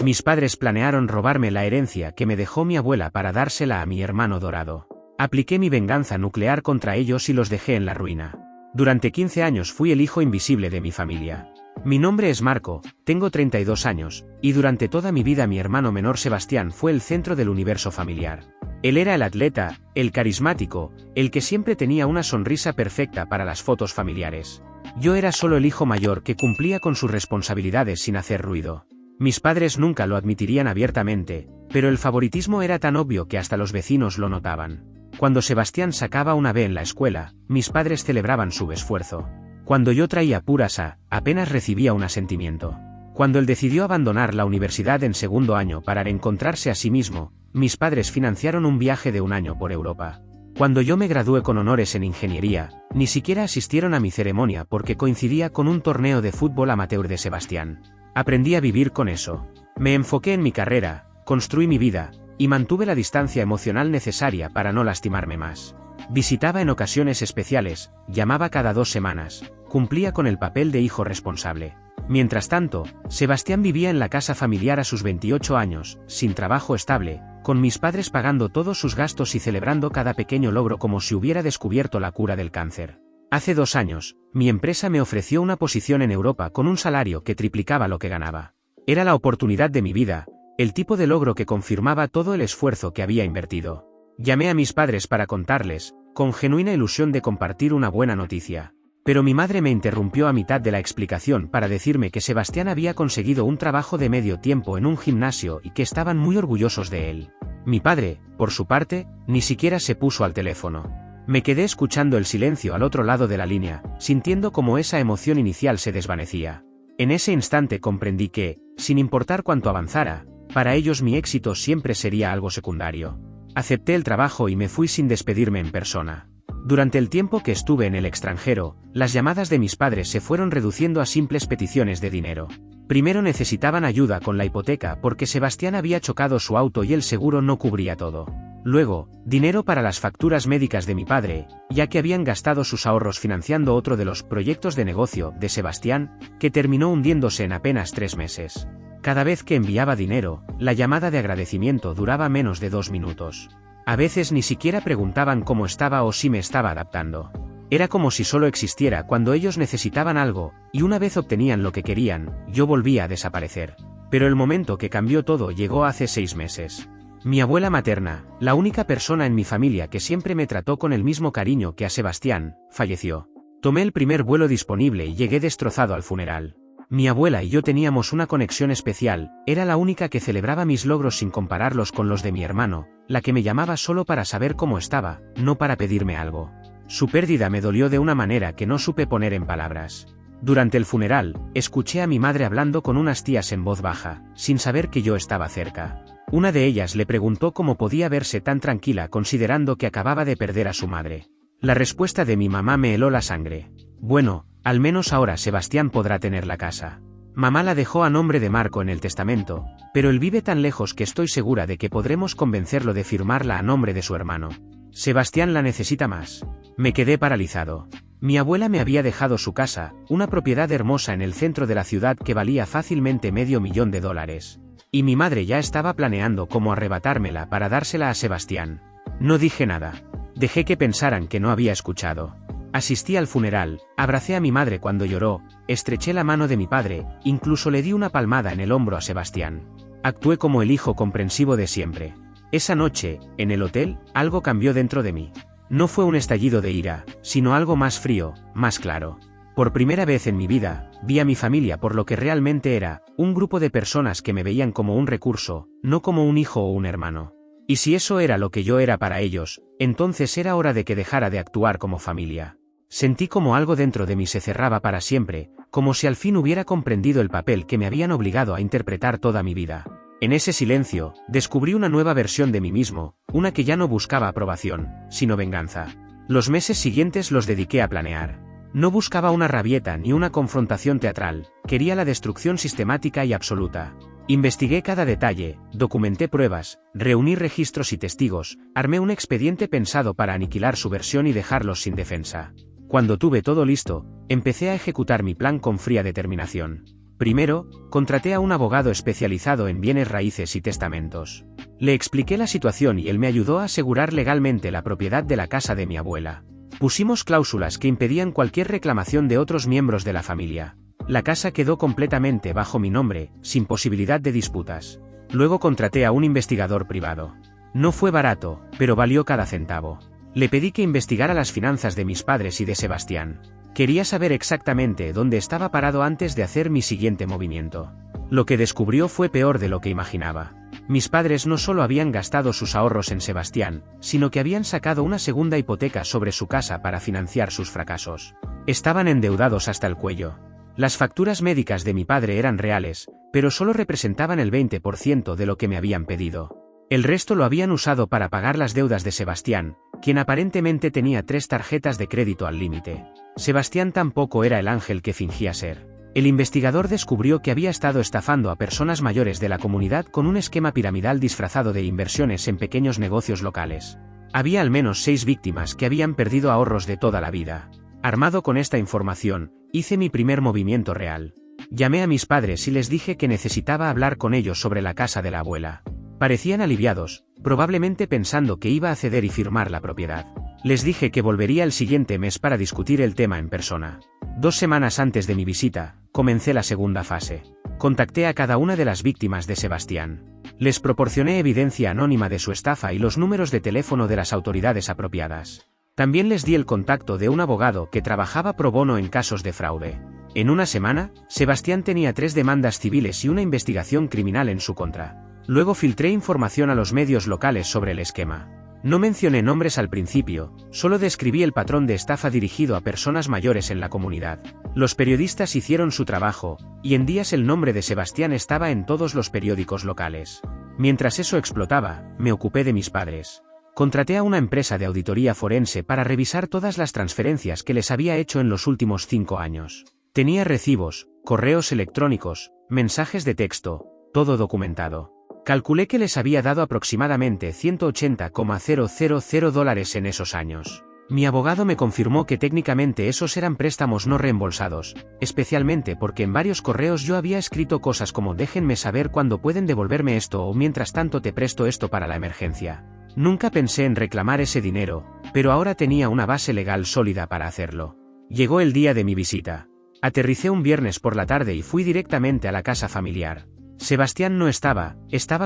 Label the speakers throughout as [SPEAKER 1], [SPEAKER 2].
[SPEAKER 1] Mis padres planearon robarme la herencia que me dejó mi abuela para dársela a mi hermano dorado. Apliqué mi venganza nuclear contra ellos y los dejé en la ruina. Durante 15 años fui el hijo invisible de mi familia. Mi nombre es Marco, tengo 32 años, y durante toda mi vida mi hermano menor Sebastián fue el centro del universo familiar. Él era el atleta, el carismático, el que siempre tenía una sonrisa perfecta para las fotos familiares. Yo era solo el hijo mayor que cumplía con sus responsabilidades sin hacer ruido. Mis padres nunca lo admitirían abiertamente, pero el favoritismo era tan obvio que hasta los vecinos lo notaban. Cuando Sebastián sacaba una B en la escuela, mis padres celebraban su esfuerzo. Cuando yo traía puras A, apenas recibía un asentimiento. Cuando él decidió abandonar la universidad en segundo año para encontrarse a sí mismo, mis padres financiaron un viaje de un año por Europa. Cuando yo me gradué con honores en ingeniería, ni siquiera asistieron a mi ceremonia porque coincidía con un torneo de fútbol amateur de Sebastián. Aprendí a vivir con eso. Me enfoqué en mi carrera, construí mi vida, y mantuve la distancia emocional necesaria para no lastimarme más. Visitaba en ocasiones especiales, llamaba cada 2 semanas, cumplía con el papel de hijo responsable. Mientras tanto, Sebastián vivía en la casa familiar a sus 28 años, sin trabajo estable, con mis padres pagando todos sus gastos y celebrando cada pequeño logro como si hubiera descubierto la cura del cáncer. Hace 2 años, mi empresa me ofreció una posición en Europa con un salario que triplicaba lo que ganaba. Era la oportunidad de mi vida, el tipo de logro que confirmaba todo el esfuerzo que había invertido. Llamé a mis padres para contarles, con genuina ilusión de compartir una buena noticia. Pero mi madre me interrumpió a mitad de la explicación para decirme que Sebastián había conseguido un trabajo de medio tiempo en un gimnasio y que estaban muy orgullosos de él. Mi padre, por su parte, ni siquiera se puso al teléfono. Me quedé escuchando el silencio al otro lado de la línea, sintiendo cómo esa emoción inicial se desvanecía. En ese instante comprendí que, sin importar cuánto avanzara, para ellos mi éxito siempre sería algo secundario. Acepté el trabajo y me fui sin despedirme en persona. Durante el tiempo que estuve en el extranjero, las llamadas de mis padres se fueron reduciendo a simples peticiones de dinero. Primero necesitaban ayuda con la hipoteca porque Sebastián había chocado su auto y el seguro no cubría todo. Luego, dinero para las facturas médicas de mi padre, ya que habían gastado sus ahorros financiando otro de los proyectos de negocio de Sebastián, que terminó hundiéndose en apenas 3 meses. Cada vez que enviaba dinero, la llamada de agradecimiento duraba menos de 2 minutos. A veces ni siquiera preguntaban cómo estaba o si me estaba adaptando. Era como si solo existiera cuando ellos necesitaban algo, y una vez obtenían lo que querían, yo volvía a desaparecer. Pero el momento que cambió todo llegó hace 6 meses. Mi abuela materna, la única persona en mi familia que siempre me trató con el mismo cariño que a Sebastián, falleció. Tomé el primer vuelo disponible y llegué destrozado al funeral. Mi abuela y yo teníamos una conexión especial, era la única que celebraba mis logros sin compararlos con los de mi hermano, la que me llamaba solo para saber cómo estaba, no para pedirme algo. Su pérdida me dolió de una manera que no supe poner en palabras. Durante el funeral, escuché a mi madre hablando con unas tías en voz baja, sin saber que yo estaba cerca. Una de ellas le preguntó cómo podía verse tan tranquila considerando que acababa de perder a su madre. La respuesta de mi mamá me heló la sangre. Bueno, al menos ahora Sebastián podrá tener la casa. Mamá la dejó a nombre de Marco en el testamento, pero él vive tan lejos que estoy segura de que podremos convencerlo de firmarla a nombre de su hermano. Sebastián la necesita más. Me quedé paralizado. Mi abuela me había dejado su casa, una propiedad hermosa en el centro de la ciudad que valía fácilmente $500,000. Y mi madre ya estaba planeando cómo arrebatármela para dársela a Sebastián. No dije nada. Dejé que pensaran que no había escuchado. Asistí al funeral, abracé a mi madre cuando lloró, estreché la mano de mi padre, incluso le di una palmada en el hombro a Sebastián. Actué como el hijo comprensivo de siempre. Esa noche, en el hotel, algo cambió dentro de mí. No fue un estallido de ira, sino algo más frío, más claro. Por primera vez en mi vida, vi a mi familia por lo que realmente era, un grupo de personas que me veían como un recurso, no como un hijo o un hermano. Y si eso era lo que yo era para ellos, entonces era hora de que dejara de actuar como familia. Sentí como algo dentro de mí se cerraba para siempre, como si al fin hubiera comprendido el papel que me habían obligado a interpretar toda mi vida. En ese silencio, descubrí una nueva versión de mí mismo, una que ya no buscaba aprobación, sino venganza. Los meses siguientes los dediqué a planear. No buscaba una rabieta ni una confrontación teatral, quería la destrucción sistemática y absoluta. Investigué cada detalle, documenté pruebas, reuní registros y testigos, armé un expediente pensado para aniquilar su versión y dejarlos sin defensa. Cuando tuve todo listo, empecé a ejecutar mi plan con fría determinación. Primero, contraté a un abogado especializado en bienes raíces y testamentos. Le expliqué la situación y él me ayudó a asegurar legalmente la propiedad de la casa de mi abuela. Pusimos cláusulas que impedían cualquier reclamación de otros miembros de la familia. La casa quedó completamente bajo mi nombre, sin posibilidad de disputas. Luego contraté a un investigador privado. No fue barato, pero valió cada centavo. Le pedí que investigara las finanzas de mis padres y de Sebastián. Quería saber exactamente dónde estaba parado antes de hacer mi siguiente movimiento. Lo que descubrió fue peor de lo que imaginaba. Mis padres no solo habían gastado sus ahorros en Sebastián, sino que habían sacado una segunda hipoteca sobre su casa para financiar sus fracasos. Estaban endeudados hasta el cuello. Las facturas médicas de mi padre eran reales, pero solo representaban el 20% de lo que me habían pedido. El resto lo habían usado para pagar las deudas de Sebastián, quien aparentemente tenía 3 tarjetas de crédito al límite. Sebastián tampoco era el ángel que fingía ser. El investigador descubrió que había estado estafando a personas mayores de la comunidad con un esquema piramidal disfrazado de inversiones en pequeños negocios locales. Había al menos 6 víctimas que habían perdido ahorros de toda la vida. Armado con esta información, hice mi primer movimiento real. Llamé a mis padres y les dije que necesitaba hablar con ellos sobre la casa de la abuela. Parecían aliviados, probablemente pensando que iba a ceder y firmar la propiedad. Les dije que volvería el siguiente mes para discutir el tema en persona. 2 semanas antes de mi visita, comencé la segunda fase. Contacté a cada una de las víctimas de Sebastián. Les proporcioné evidencia anónima de su estafa y los números de teléfono de las autoridades apropiadas. También les di el contacto de un abogado que trabajaba pro bono en casos de fraude. En una semana, Sebastián tenía 3 demandas civiles y una investigación criminal en su contra. Luego filtré información a los medios locales sobre el esquema. No mencioné nombres al principio, solo describí el patrón de estafa dirigido a personas mayores en la comunidad. Los periodistas hicieron su trabajo, y en días el nombre de Sebastián estaba en todos los periódicos locales. Mientras eso explotaba, me ocupé de mis padres. Contraté a una empresa de auditoría forense para revisar todas las transferencias que les había hecho en los últimos 5 años. Tenía recibos, correos electrónicos, mensajes de texto, todo documentado. Calculé que les había dado aproximadamente $180,000 en esos años. Mi abogado me confirmó que técnicamente esos eran préstamos no reembolsados, especialmente porque en varios correos yo había escrito cosas como déjenme saber cuándo pueden devolverme esto o mientras tanto te presto esto para la emergencia. Nunca pensé en reclamar ese dinero, pero ahora tenía una base legal sólida para hacerlo. Llegó el día de mi visita. Aterricé un viernes por la tarde y fui directamente a la casa familiar. Sebastián no estaba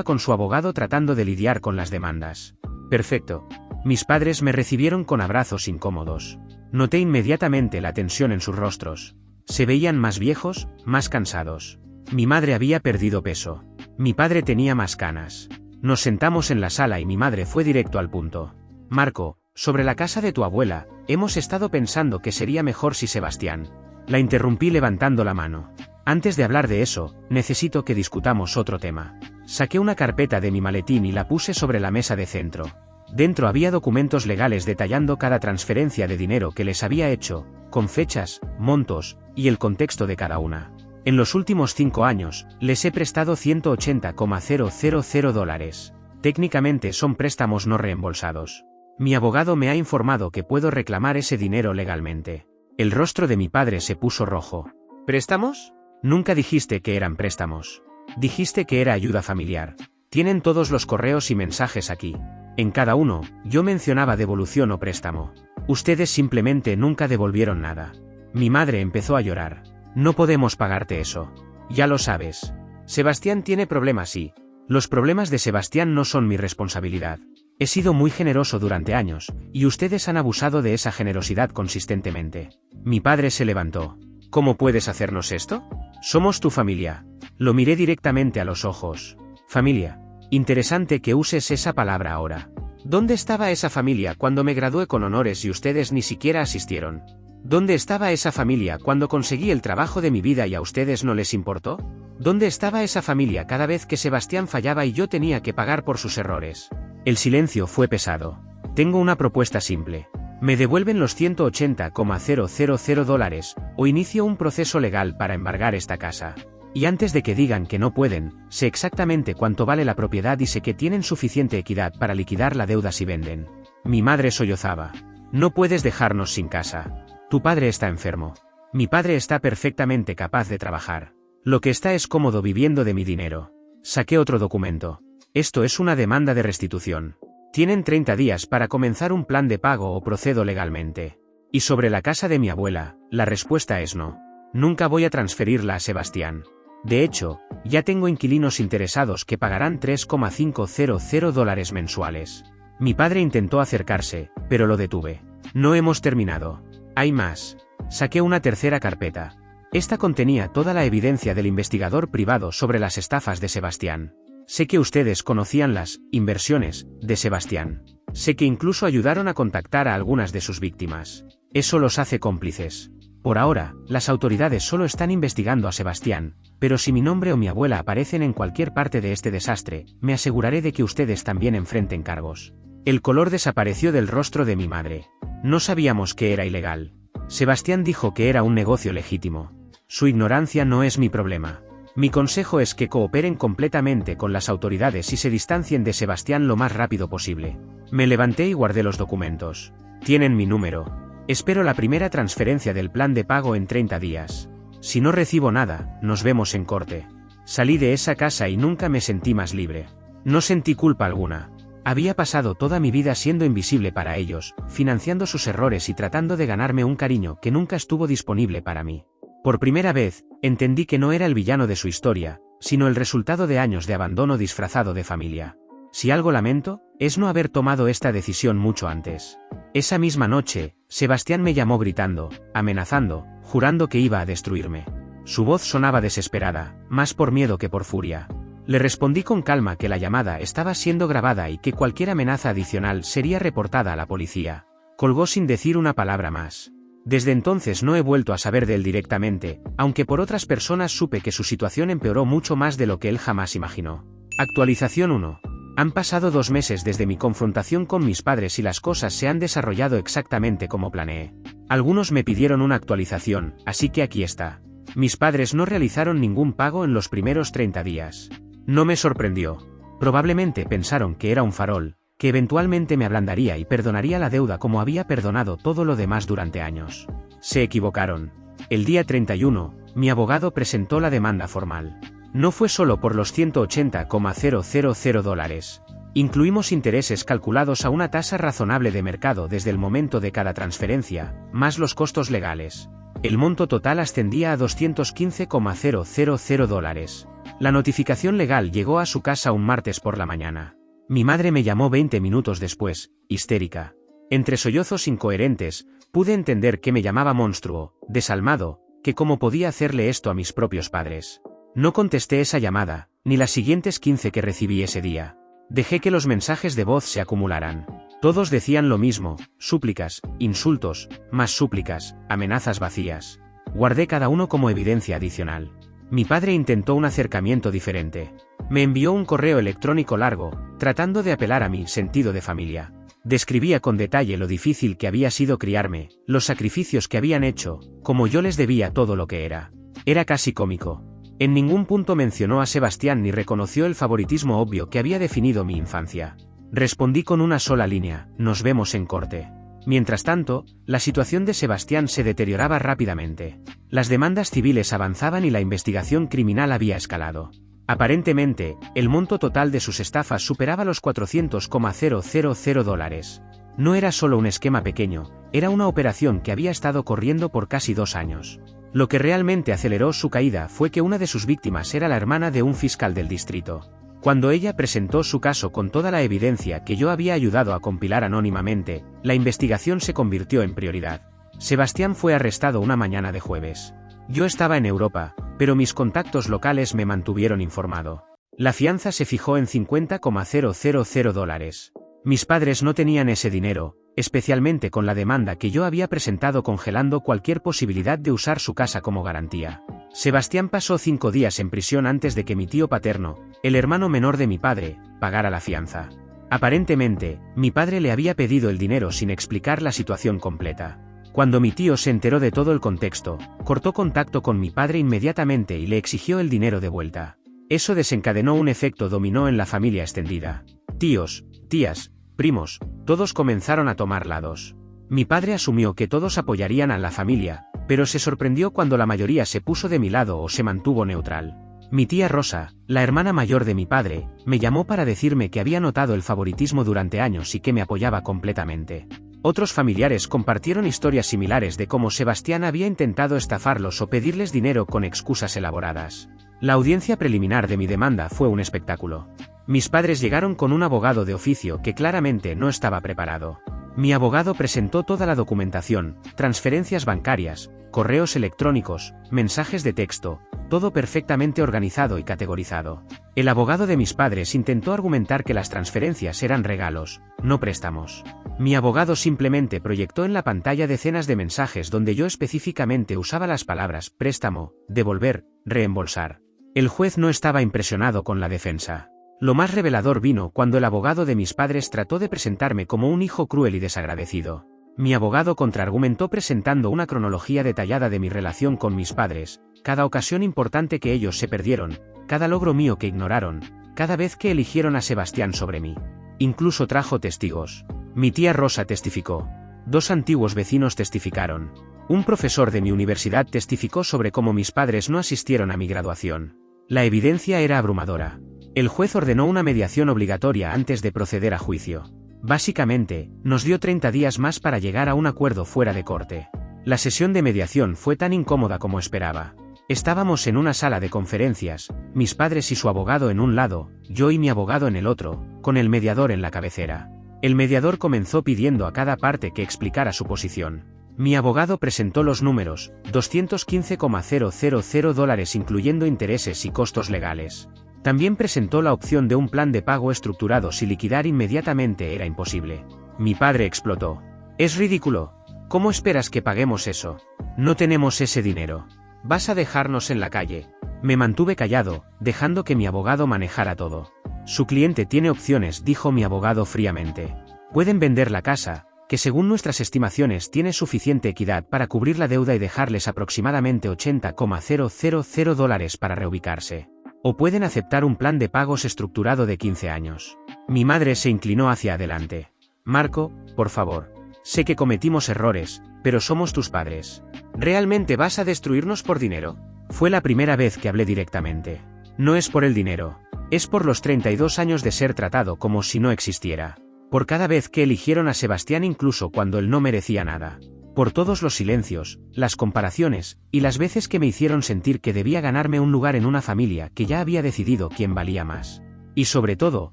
[SPEAKER 1] con su abogado tratando de lidiar con las demandas. Perfecto. Mis padres me recibieron con abrazos incómodos. Noté inmediatamente la tensión en sus rostros. Se veían más viejos, más cansados. Mi madre había perdido peso. Mi padre tenía más canas. Nos sentamos en la sala y mi madre fue directo al punto. Marco, sobre la casa de tu abuela, hemos estado pensando que sería mejor si Sebastián. La interrumpí levantando la mano. Antes de hablar de eso, necesito que discutamos otro tema. Saqué una carpeta de mi maletín y la puse sobre la mesa de centro. Dentro había documentos legales detallando cada transferencia de dinero que les había hecho, con fechas, montos, y el contexto de cada una. En los últimos 5 años, les he prestado $180,000. Técnicamente son préstamos no reembolsados. Mi abogado me ha informado que puedo reclamar ese dinero legalmente. El rostro de mi padre se puso rojo. ¿Préstamos? Nunca dijiste que eran préstamos. Dijiste que era ayuda familiar. Tienen todos los correos y mensajes aquí. En cada uno, yo mencionaba devolución o préstamo. Ustedes simplemente nunca devolvieron nada. Mi madre empezó a llorar. No podemos pagarte eso. Ya lo sabes. Sebastián tiene problemas y... Los problemas de Sebastián no son mi responsabilidad. He sido muy generoso durante años, y ustedes han abusado de esa generosidad consistentemente. Mi padre se levantó. ¿Cómo puedes hacernos esto? Somos tu familia. Lo miré directamente a los ojos. Familia. Interesante que uses esa palabra ahora. ¿Dónde estaba esa familia cuando me gradué con honores y ustedes ni siquiera asistieron? ¿Dónde estaba esa familia cuando conseguí el trabajo de mi vida y a ustedes no les importó? ¿Dónde estaba esa familia cada vez que Sebastián fallaba y yo tenía que pagar por sus errores? El silencio fue pesado. Tengo una propuesta simple. Me devuelven los $180,000 o inicio un proceso legal para embargar esta casa. Y antes de que digan que no pueden, sé exactamente cuánto vale la propiedad y sé que tienen suficiente equidad para liquidar la deuda si venden. Mi madre sollozaba. No puedes dejarnos sin casa. Tu padre está enfermo. Mi padre está perfectamente capaz de trabajar. Lo que está es cómodo viviendo de mi dinero. Saqué otro documento. Esto es una demanda de restitución. Tienen 30 días para comenzar un plan de pago o procedo legalmente. Y sobre la casa de mi abuela, la respuesta es no. Nunca voy a transferirla a Sebastián. De hecho, ya tengo inquilinos interesados que pagarán $3,500 mensuales. Mi padre intentó acercarse, pero lo detuve. No hemos terminado. Hay más. Saqué una tercera carpeta. Esta contenía toda la evidencia del investigador privado sobre las estafas de Sebastián. Sé que ustedes conocían las inversiones de Sebastián. Sé que incluso ayudaron a contactar a algunas de sus víctimas. Eso los hace cómplices. Por ahora, las autoridades solo están investigando a Sebastián, pero si mi nombre o mi abuela aparecen en cualquier parte de este desastre, me aseguraré de que ustedes también enfrenten cargos. El color desapareció del rostro de mi madre. No sabíamos que era ilegal. Sebastián dijo que era un negocio legítimo. Su ignorancia no es mi problema. Mi consejo es que cooperen completamente con las autoridades y se distancien de Sebastián lo más rápido posible. Me levanté y guardé los documentos. Tienen mi número. Espero la primera transferencia del plan de pago en 30 días. Si no recibo nada, nos vemos en corte. Salí de esa casa y nunca me sentí más libre. No sentí culpa alguna. Había pasado toda mi vida siendo invisible para ellos, financiando sus errores y tratando de ganarme un cariño que nunca estuvo disponible para mí. Por primera vez, entendí que no era el villano de su historia, sino el resultado de años de abandono disfrazado de familia. Si algo lamento, es no haber tomado esta decisión mucho antes. Esa misma noche, Sebastián me llamó gritando, amenazando, jurando que iba a destruirme. Su voz sonaba desesperada, más por miedo que por furia. Le respondí con calma que la llamada estaba siendo grabada y que cualquier amenaza adicional sería reportada a la policía. Colgó sin decir una palabra más. Desde entonces no he vuelto a saber de él directamente, aunque por otras personas supe que su situación empeoró mucho más de lo que él jamás imaginó. Actualización 1. Han pasado 2 meses desde mi confrontación con mis padres y las cosas se han desarrollado exactamente como planeé. Algunos me pidieron una actualización, así que aquí está. Mis padres no realizaron ningún pago en los primeros 30 días. No me sorprendió. Probablemente pensaron que era un farol, que eventualmente me ablandaría y perdonaría la deuda como había perdonado todo lo demás durante años. Se equivocaron. El día 31, mi abogado presentó la demanda formal. No fue solo por los $180,000. Incluimos intereses calculados a una tasa razonable de mercado desde el momento de cada transferencia, más los costos legales. El monto total ascendía a $215,000. La notificación legal llegó a su casa un martes por la mañana. Mi madre me llamó 20 minutos después, histérica. Entre sollozos incoherentes, pude entender que me llamaba monstruo, desalmado, que cómo podía hacerle esto a mis propios padres. No contesté esa llamada, ni las siguientes 15 que recibí ese día. Dejé que los mensajes de voz se acumularan. Todos decían lo mismo, súplicas, insultos, más súplicas, amenazas vacías. Guardé cada uno como evidencia adicional. Mi padre intentó un acercamiento diferente. Me envió un correo electrónico largo, tratando de apelar a mi sentido de familia. Describía con detalle lo difícil que había sido criarme, los sacrificios que habían hecho, como yo les debía todo lo que era. Era casi cómico. En ningún punto mencionó a Sebastián ni reconoció el favoritismo obvio que había definido mi infancia. Respondí con una sola línea: nos vemos en corte. Mientras tanto, la situación de Sebastián se deterioraba rápidamente. Las demandas civiles avanzaban y la investigación criminal había escalado. Aparentemente, el monto total de sus estafas superaba los $400,000. No era solo un esquema pequeño, era una operación que había estado corriendo por casi 2 años. Lo que realmente aceleró su caída fue que una de sus víctimas era la hermana de un fiscal del distrito. Cuando ella presentó su caso con toda la evidencia que yo había ayudado a compilar anónimamente, la investigación se convirtió en prioridad. Sebastián fue arrestado una mañana de jueves. Yo estaba en Europa, pero mis contactos locales me mantuvieron informado. La fianza se fijó en $50,000. Mis padres no tenían ese dinero, especialmente con la demanda que yo había presentado congelando cualquier posibilidad de usar su casa como garantía. Sebastián pasó 5 días en prisión antes de que mi tío paterno, el hermano menor de mi padre, pagara la fianza. Aparentemente, mi padre le había pedido el dinero sin explicar la situación completa. Cuando mi tío se enteró de todo el contexto, cortó contacto con mi padre inmediatamente y le exigió el dinero de vuelta. Eso desencadenó un efecto dominó en la familia extendida. Tíos, tías, primos, todos comenzaron a tomar lados. Mi padre asumió que todos apoyarían a la familia, pero se sorprendió cuando la mayoría se puso de mi lado o se mantuvo neutral. Mi tía Rosa, la hermana mayor de mi padre, me llamó para decirme que había notado el favoritismo durante años y que me apoyaba completamente. Otros familiares compartieron historias similares de cómo Sebastián había intentado estafarlos o pedirles dinero con excusas elaboradas. La audiencia preliminar de mi demanda fue un espectáculo. Mis padres llegaron con un abogado de oficio que claramente no estaba preparado. Mi abogado presentó toda la documentación, transferencias bancarias, correos electrónicos, mensajes de texto, todo perfectamente organizado y categorizado. El abogado de mis padres intentó argumentar que las transferencias eran regalos, no préstamos. Mi abogado simplemente proyectó en la pantalla decenas de mensajes donde yo específicamente usaba las palabras préstamo, devolver, reembolsar. El juez no estaba impresionado con la defensa. Lo más revelador vino cuando el abogado de mis padres trató de presentarme como un hijo cruel y desagradecido. Mi abogado contraargumentó presentando una cronología detallada de mi relación con mis padres, cada ocasión importante que ellos se perdieron, cada logro mío que ignoraron, cada vez que eligieron a Sebastián sobre mí. Incluso trajo testigos. Mi tía Rosa testificó. 2 antiguos vecinos testificaron. Un profesor de mi universidad testificó sobre cómo mis padres no asistieron a mi graduación. La evidencia era abrumadora. El juez ordenó una mediación obligatoria antes de proceder a juicio. Básicamente, nos dio 30 días más para llegar a un acuerdo fuera de corte. La sesión de mediación fue tan incómoda como esperaba. Estábamos en una sala de conferencias, mis padres y su abogado en un lado, yo y mi abogado en el otro, con el mediador en la cabecera. El mediador comenzó pidiendo a cada parte que explicara su posición. Mi abogado presentó los números, $215,000 incluyendo intereses y costos legales. También presentó la opción de un plan de pago estructurado si liquidar inmediatamente era imposible. Mi padre explotó. «Es ridículo. ¿Cómo esperas que paguemos eso? No tenemos ese dinero. ¿Vas a dejarnos en la calle?» Me mantuve callado, dejando que mi abogado manejara todo. «Su cliente tiene opciones», dijo mi abogado fríamente. «Pueden vender la casa, que según nuestras estimaciones tiene suficiente equidad para cubrir la deuda y dejarles aproximadamente $80,000 para reubicarse. O pueden aceptar un plan de pagos estructurado de 15 años. Mi madre se inclinó hacia adelante. «Marco, por favor. Sé que cometimos errores, pero somos tus padres. ¿Realmente vas a destruirnos por dinero?» Fue la primera vez que hablé directamente. «No es por el dinero. Es por los 32 años de ser tratado como si no existiera. Por cada vez que eligieron a Sebastián incluso cuando él no merecía nada. Por todos los silencios, las comparaciones, y las veces que me hicieron sentir que debía ganarme un lugar en una familia que ya había decidido quién valía más. Y sobre todo,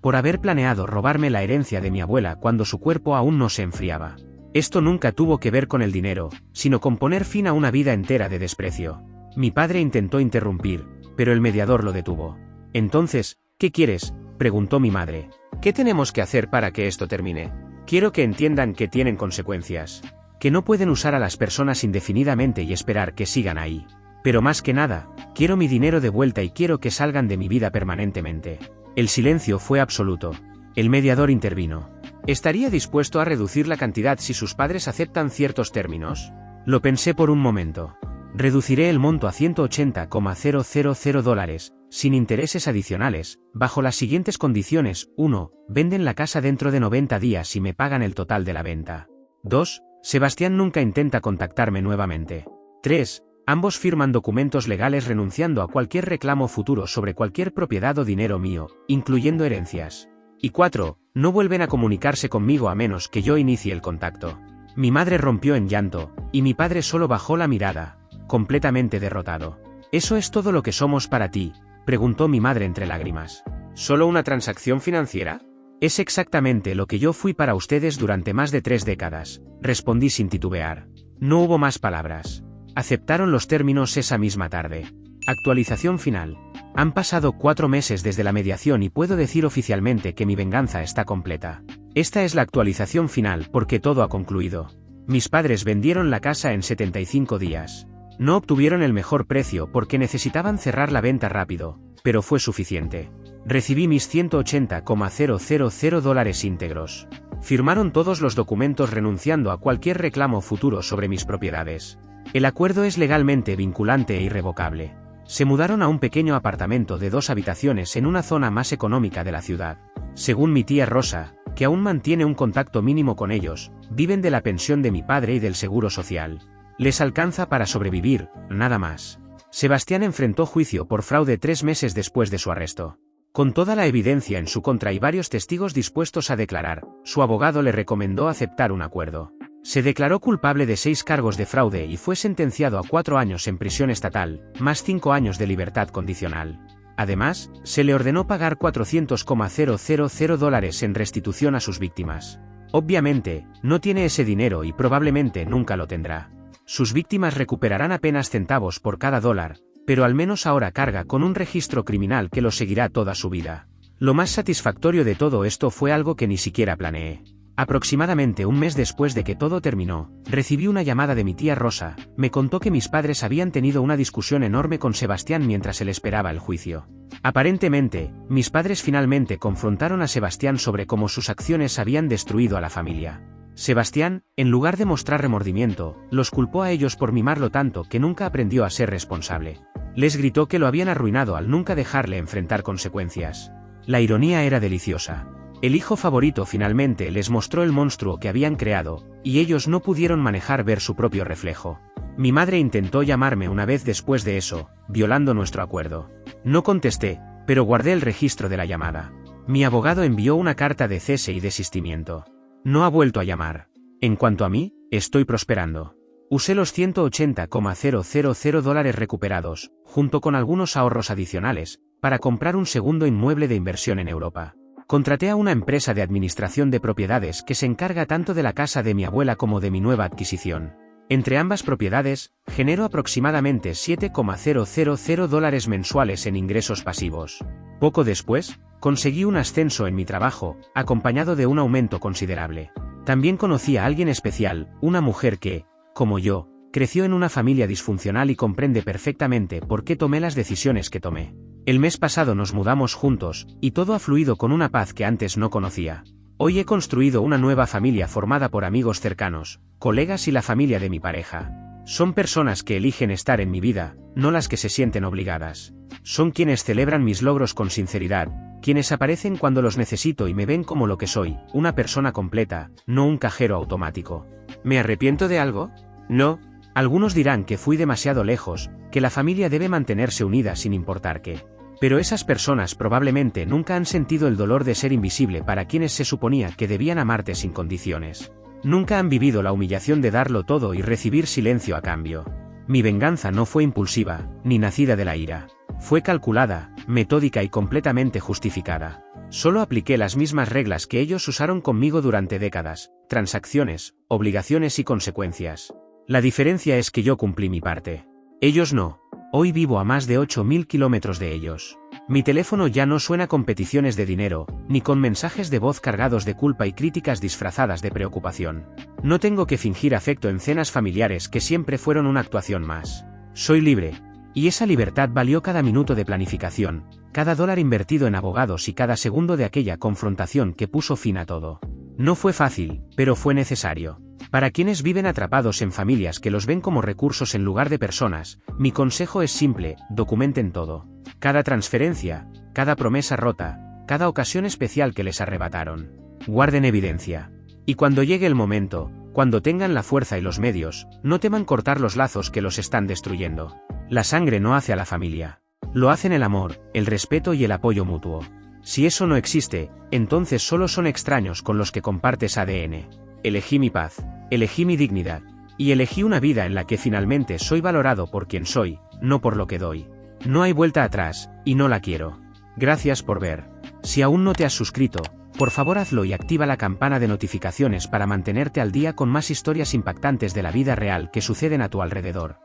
[SPEAKER 1] por haber planeado robarme la herencia de mi abuela cuando su cuerpo aún no se enfriaba. Esto nunca tuvo que ver con el dinero, sino con poner fin a una vida entera de desprecio». Mi padre intentó interrumpir, pero el mediador lo detuvo. «Entonces, ¿qué quieres?», preguntó mi madre. «¿Qué tenemos que hacer para que esto termine? Quiero que entiendan que tienen consecuencias. Que no pueden usar a las personas indefinidamente y esperar que sigan ahí. Pero más que nada, quiero mi dinero de vuelta y quiero que salgan de mi vida permanentemente». El silencio fue absoluto. El mediador intervino. «¿Estaría dispuesto a reducir la cantidad si sus padres aceptan ciertos términos?» Lo pensé por un momento. «Reduciré el monto a $180,000, sin intereses adicionales, bajo las siguientes condiciones. 1. Venden la casa dentro de 90 días y me pagan el total de la venta. 2. Sebastián nunca intenta contactarme nuevamente. 3. Ambos firman documentos legales renunciando a cualquier reclamo futuro sobre cualquier propiedad o dinero mío, incluyendo herencias. Y 4. No vuelven a comunicarse conmigo a menos que yo inicie el contacto». Mi madre rompió en llanto, y mi padre solo bajó la mirada, completamente derrotado. «¿Eso es todo lo que somos para ti?», preguntó mi madre entre lágrimas. «¿Solo una transacción financiera?». «Es exactamente lo que yo fui para ustedes durante más de 3 décadas», respondí sin titubear. No hubo más palabras. Aceptaron los términos esa misma tarde. Actualización final. Han pasado 4 meses desde la mediación y puedo decir oficialmente que mi venganza está completa. Esta es la actualización final porque todo ha concluido. Mis padres vendieron la casa en 75 días. No obtuvieron el mejor precio porque necesitaban cerrar la venta rápido, pero fue suficiente. Recibí mis $180,000 íntegros. Firmaron todos los documentos renunciando a cualquier reclamo futuro sobre mis propiedades. El acuerdo es legalmente vinculante e irrevocable. Se mudaron a un pequeño apartamento de 2 habitaciones en una zona más económica de la ciudad. Según mi tía Rosa, que aún mantiene un contacto mínimo con ellos, viven de la pensión de mi padre y del seguro social. Les alcanza para sobrevivir, nada más. Sebastián enfrentó juicio por fraude 3 meses después de su arresto. Con toda la evidencia en su contra y varios testigos dispuestos a declarar, su abogado le recomendó aceptar un acuerdo. Se declaró culpable de 6 cargos de fraude y fue sentenciado a 4 años en prisión estatal, más 5 años de libertad condicional. Además, se le ordenó pagar $400,000 en restitución a sus víctimas. Obviamente, no tiene ese dinero y probablemente nunca lo tendrá. Sus víctimas recuperarán apenas centavos por cada dólar, pero al menos ahora carga con un registro criminal que lo seguirá toda su vida. Lo más satisfactorio de todo esto fue algo que ni siquiera planeé. Aproximadamente un mes después de que todo terminó, recibí una llamada de mi tía Rosa. Me contó que mis padres habían tenido una discusión enorme con Sebastián mientras él esperaba el juicio. Aparentemente, mis padres finalmente confrontaron a Sebastián sobre cómo sus acciones habían destruido a la familia. Sebastián, en lugar de mostrar remordimiento, los culpó a ellos por mimarlo tanto que nunca aprendió a ser responsable. Les gritó que lo habían arruinado al nunca dejarle enfrentar consecuencias. La ironía era deliciosa. El hijo favorito finalmente les mostró el monstruo que habían creado, y ellos no pudieron manejar ver su propio reflejo. Mi madre intentó llamarme una vez después de eso, violando nuestro acuerdo. No contesté, pero guardé el registro de la llamada. Mi abogado envió una carta de cese y desistimiento. No ha vuelto a llamar. En cuanto a mí, estoy prosperando. Usé los $180,000 recuperados, junto con algunos ahorros adicionales, para comprar un segundo inmueble de inversión en Europa. Contraté a una empresa de administración de propiedades que se encarga tanto de la casa de mi abuela como de mi nueva adquisición. Entre ambas propiedades, genero aproximadamente $7,000 mensuales en ingresos pasivos. Poco después, conseguí un ascenso en mi trabajo, acompañado de un aumento considerable. También conocí a alguien especial, una mujer que, como yo, creció en una familia disfuncional y comprende perfectamente por qué tomé las decisiones que tomé. El mes pasado nos mudamos juntos, y todo ha fluido con una paz que antes no conocía. Hoy he construido una nueva familia formada por amigos cercanos, colegas y la familia de mi pareja. Son personas que eligen estar en mi vida, no las que se sienten obligadas. Son quienes celebran mis logros con sinceridad, quienes aparecen cuando los necesito y me ven como lo que soy, una persona completa, no un cajero automático. ¿Me arrepiento de algo? No. Algunos dirán que fui demasiado lejos, que la familia debe mantenerse unida sin importar qué. Pero esas personas probablemente nunca han sentido el dolor de ser invisible para quienes se suponía que debían amarte sin condiciones. Nunca han vivido la humillación de darlo todo y recibir silencio a cambio. Mi venganza no fue impulsiva, ni nacida de la ira. Fue calculada, metódica y completamente justificada. Solo apliqué las mismas reglas que ellos usaron conmigo durante décadas: transacciones, obligaciones y consecuencias. La diferencia es que yo cumplí mi parte. Ellos no. Hoy vivo a más de 8.000 kilómetros de ellos. Mi teléfono ya no suena con peticiones de dinero, ni con mensajes de voz cargados de culpa y críticas disfrazadas de preocupación. No tengo que fingir afecto en cenas familiares que siempre fueron una actuación más. Soy libre. Y esa libertad valió cada minuto de planificación, cada dólar invertido en abogados y cada segundo de aquella confrontación que puso fin a todo. No fue fácil, pero fue necesario. Para quienes viven atrapados en familias que los ven como recursos en lugar de personas, mi consejo es simple: documenten todo. Cada transferencia, cada promesa rota, cada ocasión especial que les arrebataron. Guarden evidencia. Y cuando llegue el momento, cuando tengan la fuerza y los medios, no teman cortar los lazos que los están destruyendo. La sangre no hace a la familia. Lo hacen el amor, el respeto y el apoyo mutuo. Si eso no existe, entonces solo son extraños con los que compartes ADN. Elegí mi paz, elegí mi dignidad, y elegí una vida en la que finalmente soy valorado por quien soy, no por lo que doy. No hay vuelta atrás, y no la quiero. Gracias por ver. Si aún no te has suscrito, por favor hazlo y activa la campana de notificaciones para mantenerte al día con más historias impactantes de la vida real que suceden a tu alrededor.